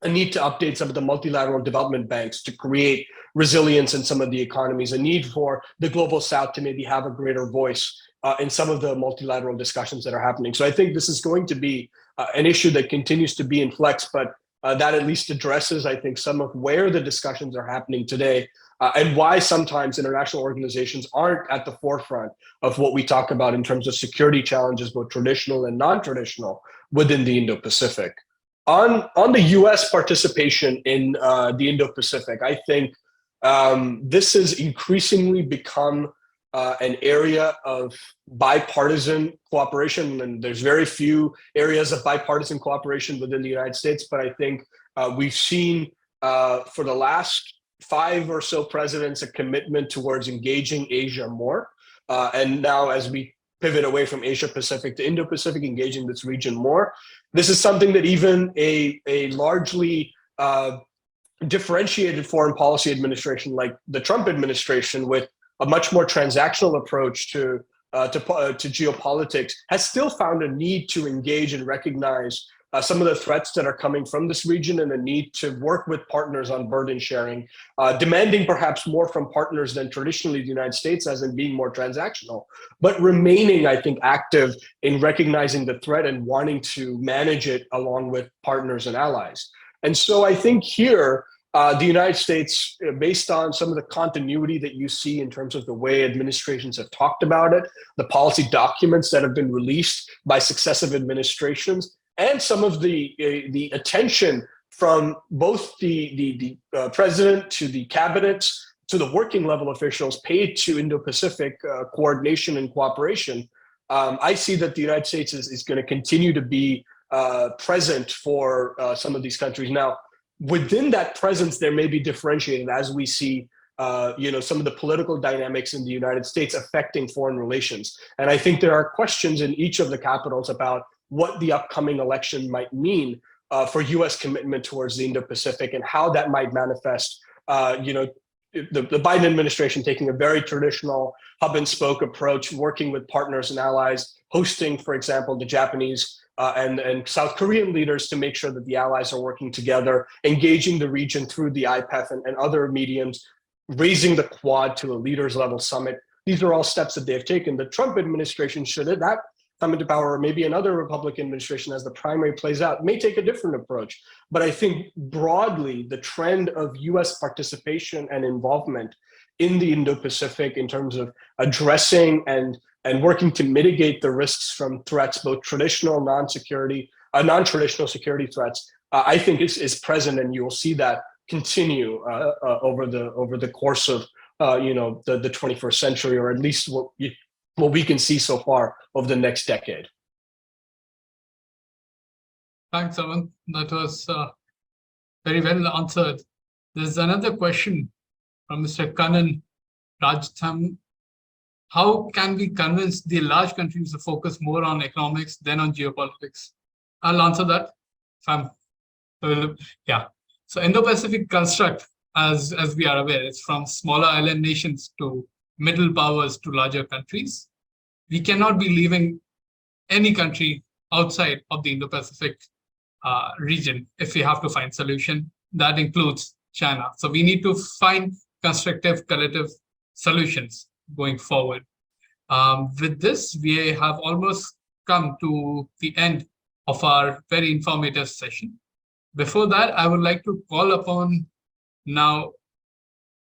a need to update some of the multilateral development banks to create resilience in some of the economies, a need for the global south to maybe have a greater voice in some of the multilateral discussions that are happening. So I think this is going to be an issue that continues to be in flux, but that at least addresses, I think, some of where the discussions are happening today and why sometimes international organizations aren't at the forefront of what we talk about in terms of security challenges, both traditional and non-traditional, within the Indo-Pacific. On the US participation in the Indo-Pacific, I think this has increasingly become an area of bipartisan cooperation, and there's very few areas of bipartisan cooperation within the United States, but I think we've seen for the last 5 or so presidents a commitment towards engaging Asia more, and now as we pivot away from Asia Pacific to Indo-Pacific, engaging this region more. This is something that even a largely differentiated foreign policy administration like the Trump administration, with a much more transactional approach to geopolitics, has still found a need to engage and recognize some of the threats that are coming from this region, and a need to work with partners on burden sharing, demanding perhaps more from partners than traditionally the United States, as in being more transactional, but remaining, I think, active in recognizing the threat and wanting to manage it along with partners and allies. And so I think here, the United States, based on some of the continuity that you see in terms of the way administrations have talked about it, the policy documents that have been released by successive administrations, and some of the attention from both the president to the cabinets to the working level officials paid to Indo-Pacific coordination and cooperation, I see that the United States is going to continue to be present for some of these countries. Now, within that presence, there may be differentiated as we see some of the political dynamics in the United States affecting foreign relations. And I think there are questions in each of the capitals about what the upcoming election might mean for US commitment towards the Indo-Pacific, and how that might manifest, the Biden administration taking a very traditional hub and spoke approach, working with partners and allies, hosting, for example, the Japanese and South Korean leaders to make sure that the allies are working together, engaging the region through the IPEF and other mediums, raising the Quad to a leaders level summit. These are all steps that they've taken. The Trump administration, should that come into power, or maybe another Republican administration as the primary plays out, may take a different approach. But I think broadly, the trend of US participation and involvement in the Indo-Pacific in terms of addressing and working to mitigate the risks from threats, both traditional, non-traditional security threats, I think is present, and you will see that continue over the course of the 21st century, or at least what we can see so far over the next decade. Thanks, Aman. That was very well answered. There's another question from Mr. Kanan Rajtham. How can we convince the large countries to focus more on economics than on geopolitics? I'll answer that. So Indo-Pacific construct, as we are aware, is from smaller island nations to middle powers to larger countries. We cannot be leaving any country outside of the Indo-Pacific region if we have to find solution. That includes China. So we need to find constructive, collective solutions going forward. With this, we have almost come to the end of our very informative session. Before that, I would like to call upon now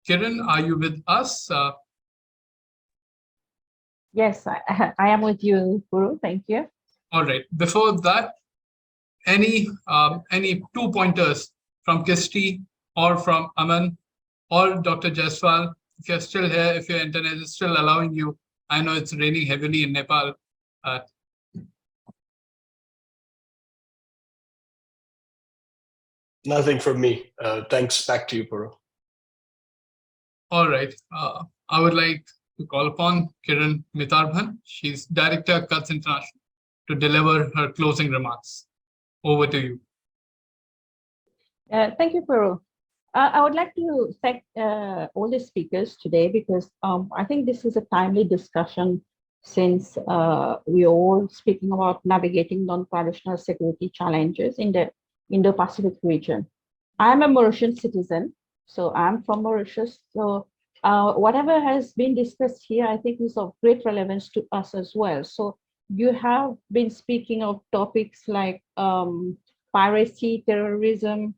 Kiran, are you with us? Yes, I am with you, Puru. Thank you. All right. Before that, any 2 pointers from Kristy or from Aman or Dr. Jaiswal, if you're still here, if your internet is still allowing you. I know it's raining heavily in Nepal. Nothing from me. Thanks. Back to you, Puru. All right. I would like to call upon Kiran Meetarbhan. She's Director, CUTS International, to deliver her closing remarks. Over to you. Thank you, Puru. I would like to thank all the speakers today because I think this is a timely discussion since we are all speaking about navigating non-traditional security challenges in the Indo-Pacific region. I'm a Mauritian citizen, so I'm from Mauritius. So whatever has been discussed here, I think is of great relevance to us as well. So you have been speaking of topics like piracy, terrorism,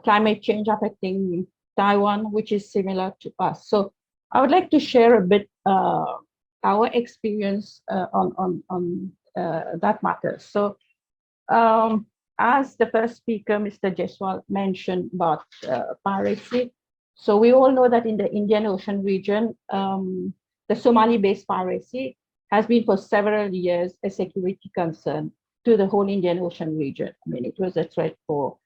climate change affecting Taiwan, which is similar to us. So I would like to share a bit our experience on that matter. So as the first speaker, Mr. Jaiswal, mentioned about piracy. So we all know that in the Indian Ocean region, the Somali-based piracy has been for several years a security concern to the whole Indian Ocean region. I mean, it was a threat for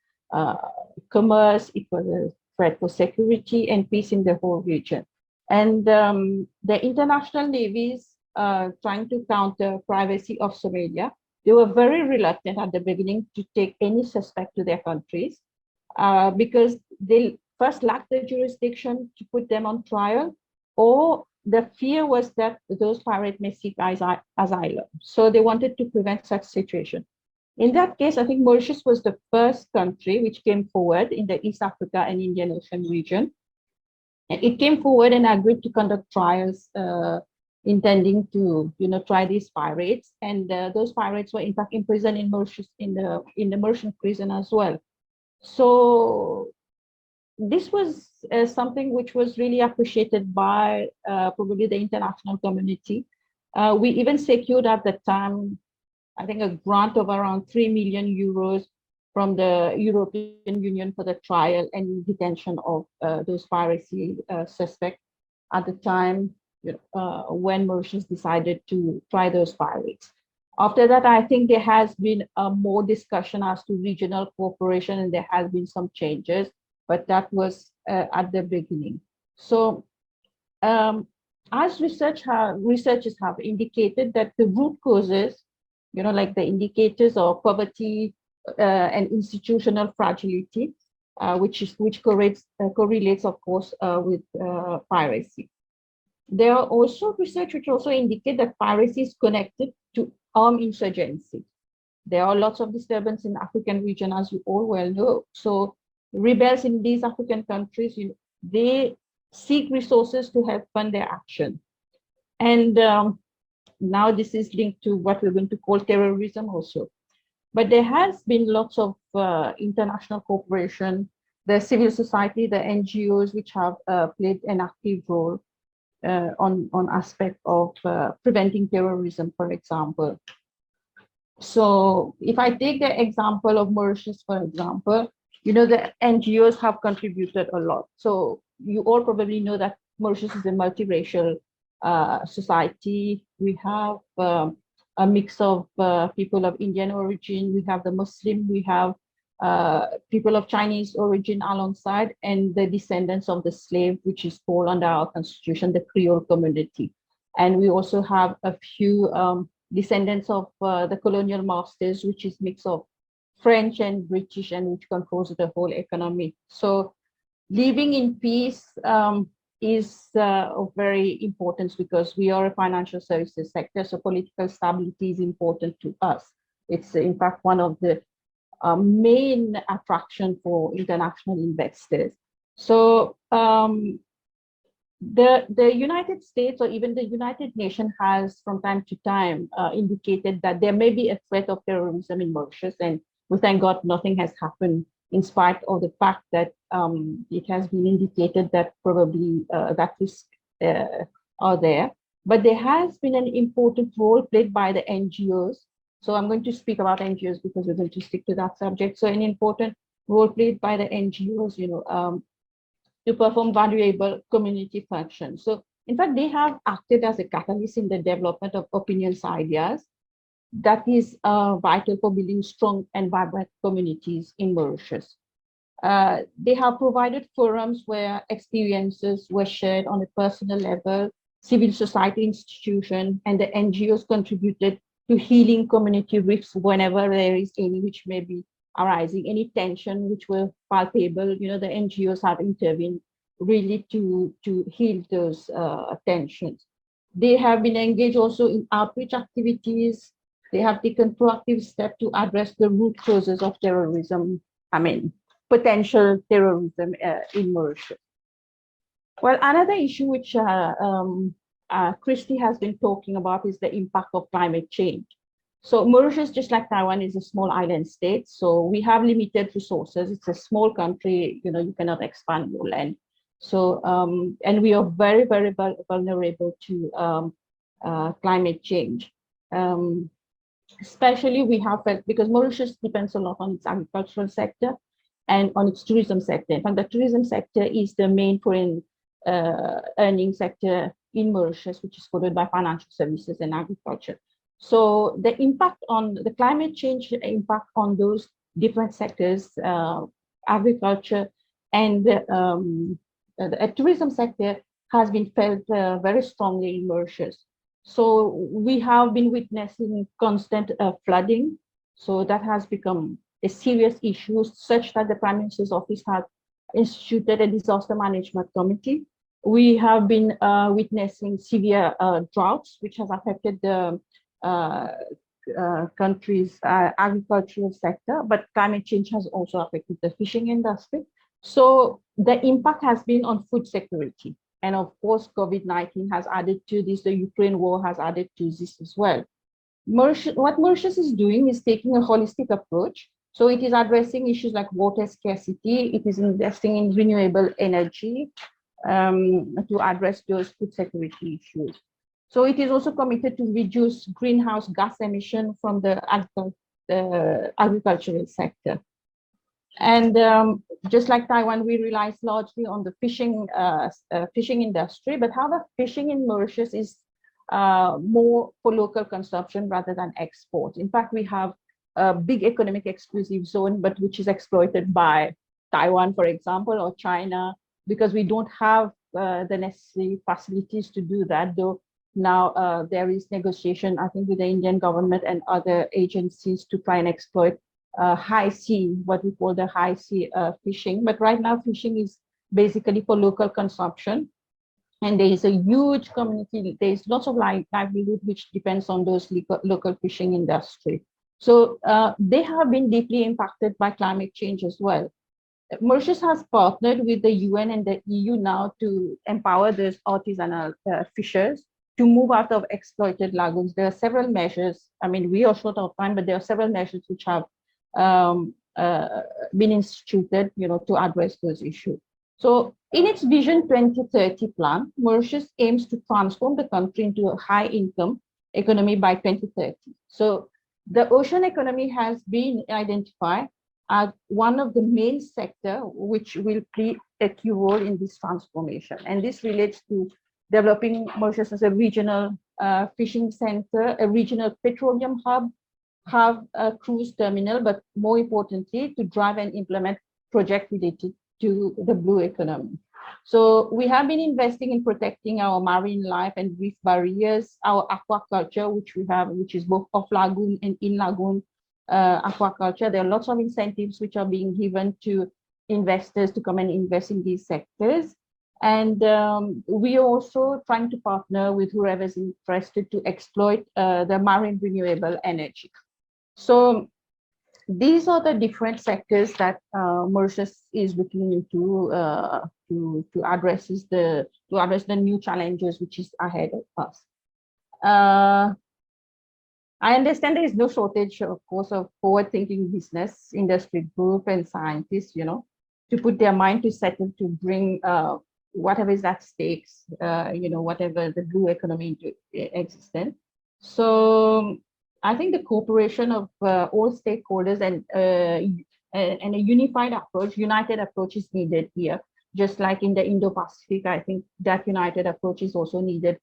commerce, it was a threat for security and peace in the whole region. And the international navies trying to counter piracy of Somalia, they were very reluctant at the beginning to take any suspect to their countries because they first lacked the jurisdiction to put them on trial, or the fear was that those pirates may seek asylum. So they wanted to prevent such situation. In that case, I think Mauritius was the first country which came forward in the East Africa and Indian Ocean region. And it came forward and agreed to conduct trials intending to, try these pirates. And those pirates were in fact imprisoned in Mauritius, in the Mauritian prison as well. So this was something which was really appreciated by probably the international community. We even secured at the time, I think, a grant of around 3 million euros from the European Union for the trial and detention of those piracy suspects at the time when Mauritius decided to try those pirates. After that, I think there has been more discussion as to regional cooperation, and there has been some changes, but that was at the beginning. So as researchers have indicated that the root causes, like the indicators of poverty and institutional fragility, which correlates, of course, with piracy. There are also research which also indicate that piracy is connected to armed insurgency. There are lots of disturbance in the African region, as you all well know. So rebels in these African countries, they seek resources to help fund their action. And now this is linked to what we're going to call terrorism also. But there has been lots of international cooperation, the civil society, the NGOs, which have played an active role on aspect of preventing terrorism, for example. So if I take the example of Mauritius, for example, the NGOs have contributed a lot. So you all probably know that Mauritius is a multiracial society. We have a mix of people of Indian origin. We have the Muslim, we have people of Chinese origin alongside, and the descendants of the slave, which is called under our constitution, the Creole community. And we also have a few descendants of the colonial masters, which is mix of French and British, and which controls the whole economy. So living in peace is of very importance because we are a financial services sector, so political stability is important to us. It's in fact one of the main attraction for international investors. So the United States or even the United Nations has from time to time indicated that there may be a threat of terrorism in Mauritius, and we thank God nothing has happened in spite of the fact that it has been indicated that probably that risks are there. But there has been an important role played by the NGOs. So I'm going to speak about NGOs because we're going to stick to that subject. So an important role played by the NGOs, to perform valuable community functions. So in fact, they have acted as a catalyst in the development of opinions, ideas that is vital for building strong and vibrant communities in Mauritius. They have provided forums where experiences were shared on a personal level, civil society institutions and the NGOs contributed to healing community rifts whenever there is any which may be arising, any tension which were palpable, the NGOs have intervened really to heal those tensions. They have been engaged also in outreach activities. They have taken proactive steps to address the root causes of terrorism, potential terrorism in Mauritius. Well, another issue which Kristy has been talking about is the impact of climate change. So Mauritius, just like Taiwan, is a small island state. So we have limited resources. It's a small country, you cannot expand your land. So, and we are very, very vulnerable to climate change. Especially we have felt, because Mauritius depends a lot on its agricultural sector and on its tourism sector. In fact, the tourism sector is the main foreign earning sector in Mauritius, which is followed by financial services and agriculture. So the impact on the climate change, impact on those different sectors, agriculture and the tourism sector has been felt very strongly in Mauritius. So we have been witnessing constant flooding. So that has become a serious issue, such that the Prime Minister's office has instituted a disaster management committee. We have been witnessing severe droughts, which has affected the country's agricultural sector, but climate change has also affected the fishing industry. So the impact has been on food security. And of course, COVID-19 has added to this, the Ukraine war has added to this as well. What Mauritius is doing is taking a holistic approach. So it is addressing issues like water scarcity, it is investing in renewable energy to address those food security issues. So it is also committed to reduce greenhouse gas emission from the agricultural sector. And just like Taiwan, we rely largely on the fishing industry, but however, fishing in Mauritius is more for local consumption rather than export. In fact, we have a big economic exclusive zone, but which is exploited by Taiwan, for example, or China, because we don't have the necessary facilities to do that, though now there is negotiation, I think, with the Indian government and other agencies to try and exploit high sea, what we call the high sea fishing. But right now, fishing is basically for local consumption. And there is a huge community, there is lots of livelihood which depends on those local fishing industry. So they have been deeply impacted by climate change as well. Mauritius has partnered with the UN and the EU now to empower those artisanal fishers to move out of exploited lagoons. There are several measures. I mean, we are short of time, but there are several measures which have been instituted, to address those issues. So in its Vision 2030 plan, Mauritius aims to transform the country into a high-income economy by 2030. So the ocean economy has been identified as one of the main sectors which will play a key role in this transformation. And this relates to developing Mauritius as a regional fishing center, a regional petroleum hub, have a cruise terminal, but more importantly, to drive and implement projects related to the blue economy. So we have been investing in protecting our marine life and reef barriers, our aquaculture, which we have, which is both off lagoon and in lagoon aquaculture. There are lots of incentives which are being given to investors to come and invest in these sectors. And we are also trying to partner with whoever is interested to exploit the marine renewable energy. So these are the different sectors that Mauritius is looking into to address the new challenges which is ahead of us. I understand there is no shortage, of course, of forward-thinking business, industry group, and scientists, to put their mind to settle to bring whatever is at stakes, whatever the blue economy into existence. So I think the cooperation of all stakeholders and a unified approach, united approach is needed here. Just like in the Indo-Pacific, I think that united approach is also needed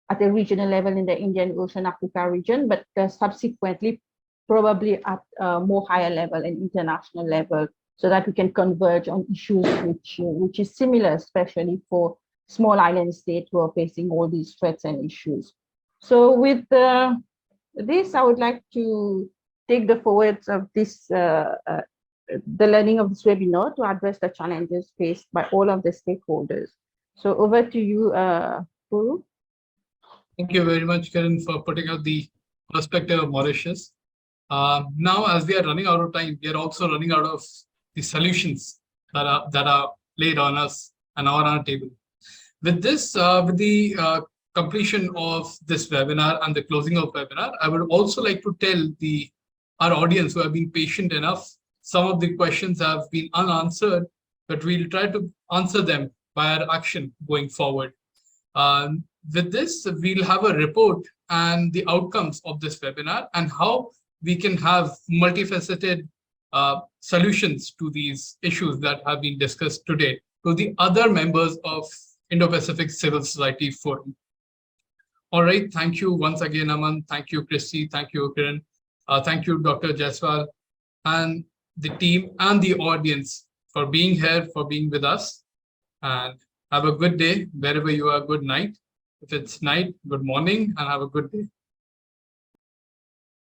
at a regional level in the Indian Ocean Africa region, but subsequently probably at a more higher level and international level, so that we can converge on issues which is similar, especially for small island states who are facing all these threats and issues. So with this, I would like to take the forwards of this, the learning of this webinar to address the challenges faced by all of the stakeholders. So over to you, Puru. Thank you very much, Kiran, for putting out the perspective of Mauritius. Now, as we are running out of time, we are also running out of the solutions that are laid on us and on our table. With this, with the completion of this webinar and the closing of webinar, I would also like to tell our audience who have been patient enough, some of the questions have been unanswered, but we'll try to answer them by our action going forward. With this, we'll have a report and the outcomes of this webinar and how we can have multifaceted solutions to these issues that have been discussed today to the other members of Indo-Pacific Civil Society Forum. All right, thank you once again, Aman. Thank you, Kristy. Thank you, Kiran. Thank you, Dr. Jaiswal, and the team and the audience for being here, for being with us. And have a good day wherever you are. Good night. If it's night, good morning, and have a good day.